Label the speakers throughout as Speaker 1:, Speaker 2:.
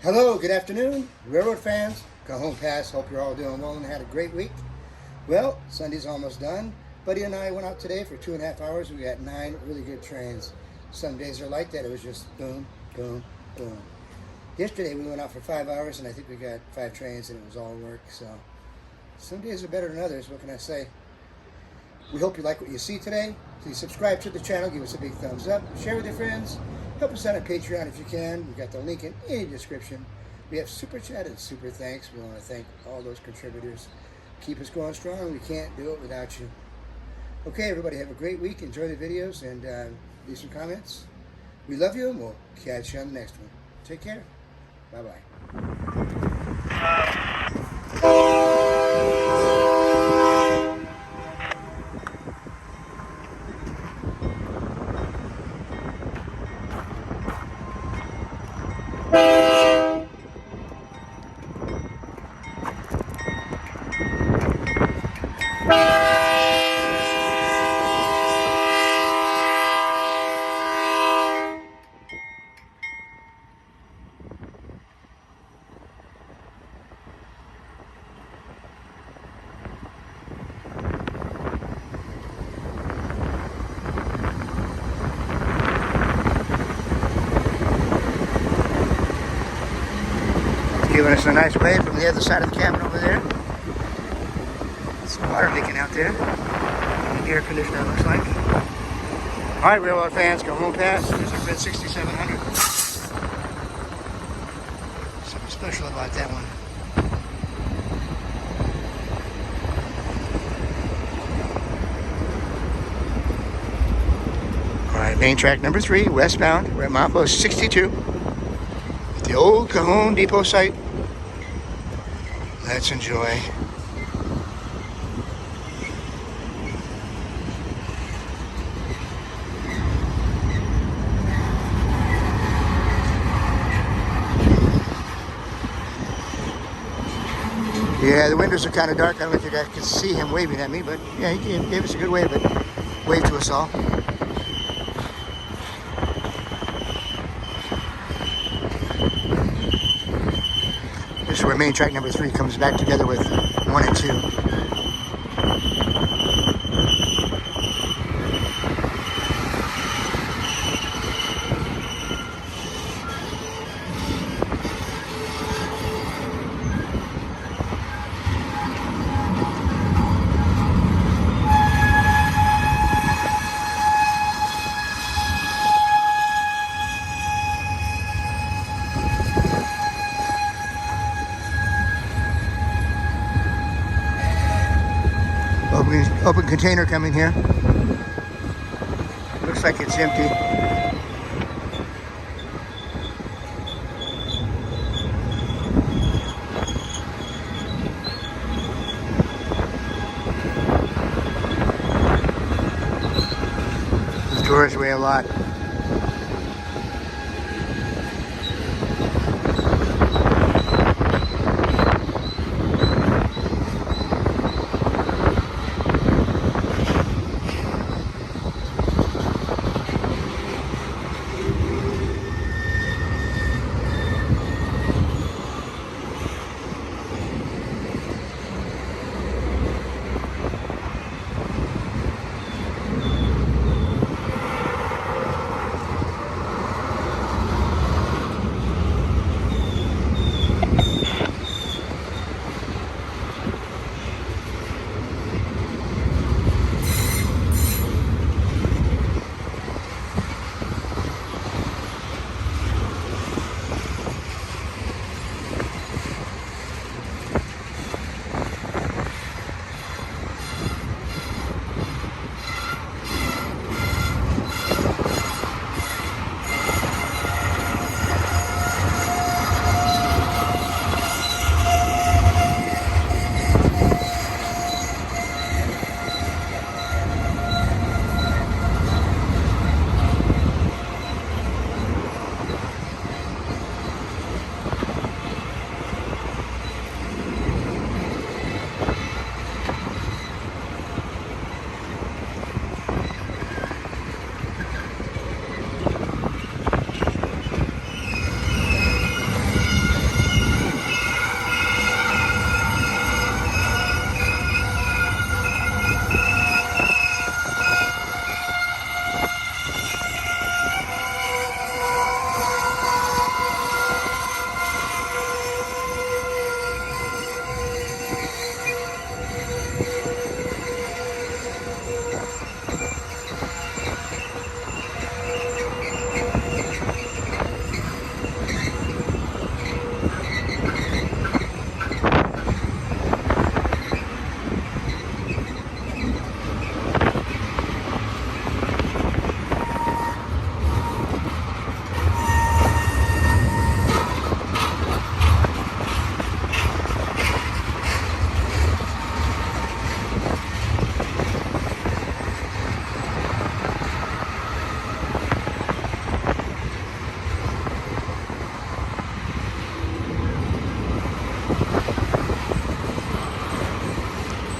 Speaker 1: Hello, good afternoon, railroad fans, Cajon Pass. Hope you're all doing well and had a great week. Well, Sunday's almost done. Buddy and I went out today for 2.5 hours. We got 9 really good trains. Some days are like that. It was just boom, boom, boom. Yesterday we went out for 5 hours and I think we got 5 trains and it was all work. So some days are better than others. What can I say? We hope you like what you see today. Please subscribe to the channel. Give us a big thumbs up. Share with your friends. Help us out on Patreon if you can. We've got the link in any description. We have Super Chat and Super Thanks. We want to thank all those contributors. Keep us going strong. We can't do it without you. Okay, everybody, have a great week. Enjoy the videos and leave some comments. We love you, and we'll catch you on the next one. Take care. Bye-bye. Giving us a nice wave from the other side of the cabin over there. Some water leaking out there. Air conditioner looks like. Alright, railroad fans, go home pass. There's our Fred 6700. Something special about that one. Alright, main track number 3, westbound. We're at milepost 62. At the old Cajon depot site. Let's enjoy. Yeah, the windows are kind of dark. I don't think you guys can see him waving at me, but yeah, he gave us a good wave, but wave to us all. This is where main track number 3 comes back together with 1 and 2. Open container coming here. Looks like it's empty. The tourists weigh a lot.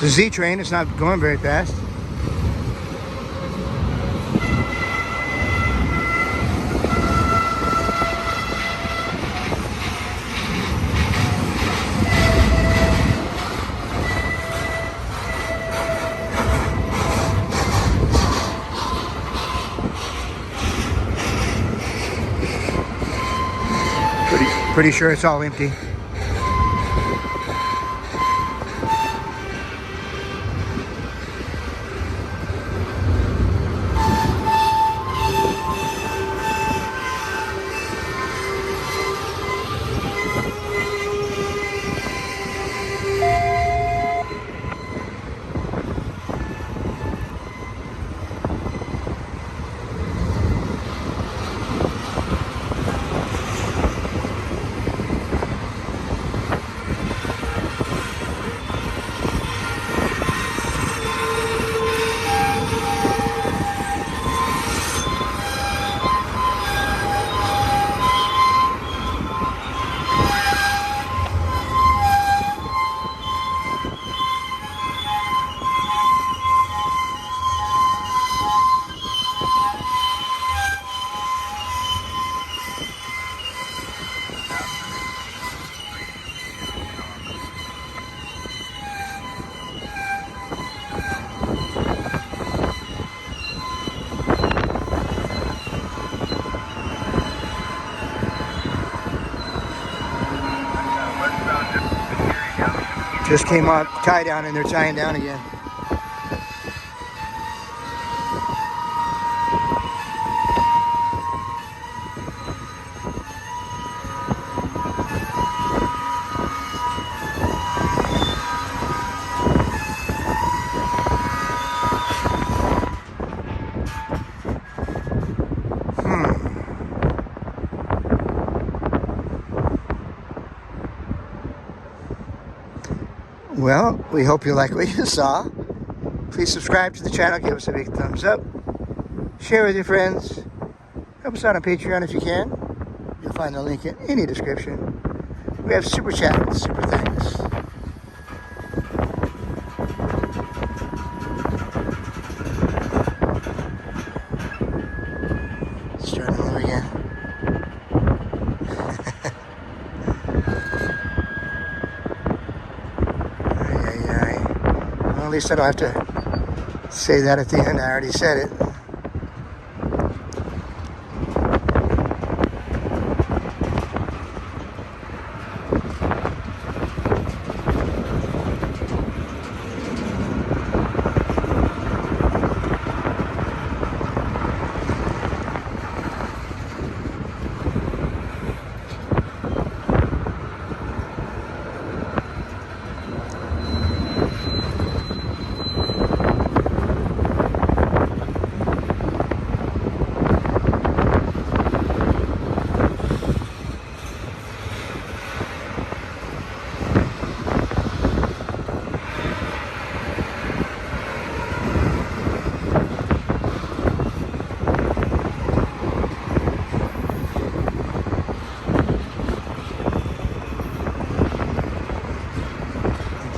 Speaker 1: It's a Z train. It's not going very fast. Pretty sure it's all empty. Just came off tie down and they're tying down again. Well, we hope you like what you saw. Please subscribe to the channel, give us a big thumbs up, share with your friends, help us out on Patreon if you can. You'll find the link in any description. We have super chat, super thanks. Starting over again. At least I don't have to say that at the end. I already said it.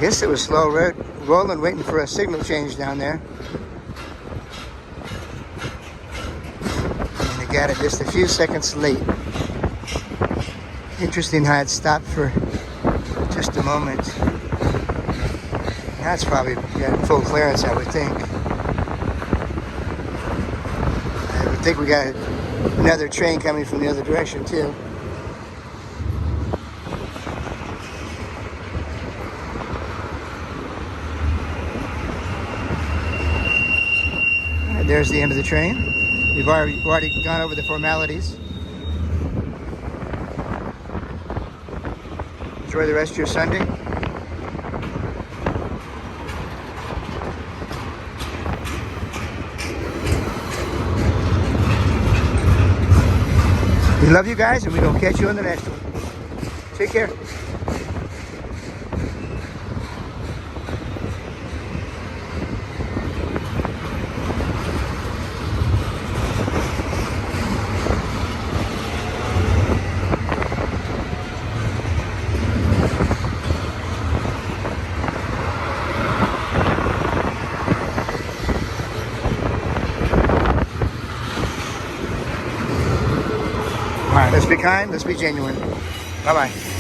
Speaker 1: Guess it was slow rolling, waiting for a signal change down there. And they got it just a few seconds late. Interesting how it stopped for just a moment. That's probably got full clearance, I would think. I would think we got another train coming from the other direction too. There's the end of the train. We've already gone over the formalities. Enjoy the rest of your Sunday. We love you guys, and we're going to catch you on the next one. Take care. All right, let's be kind. Let's be genuine. Bye-bye.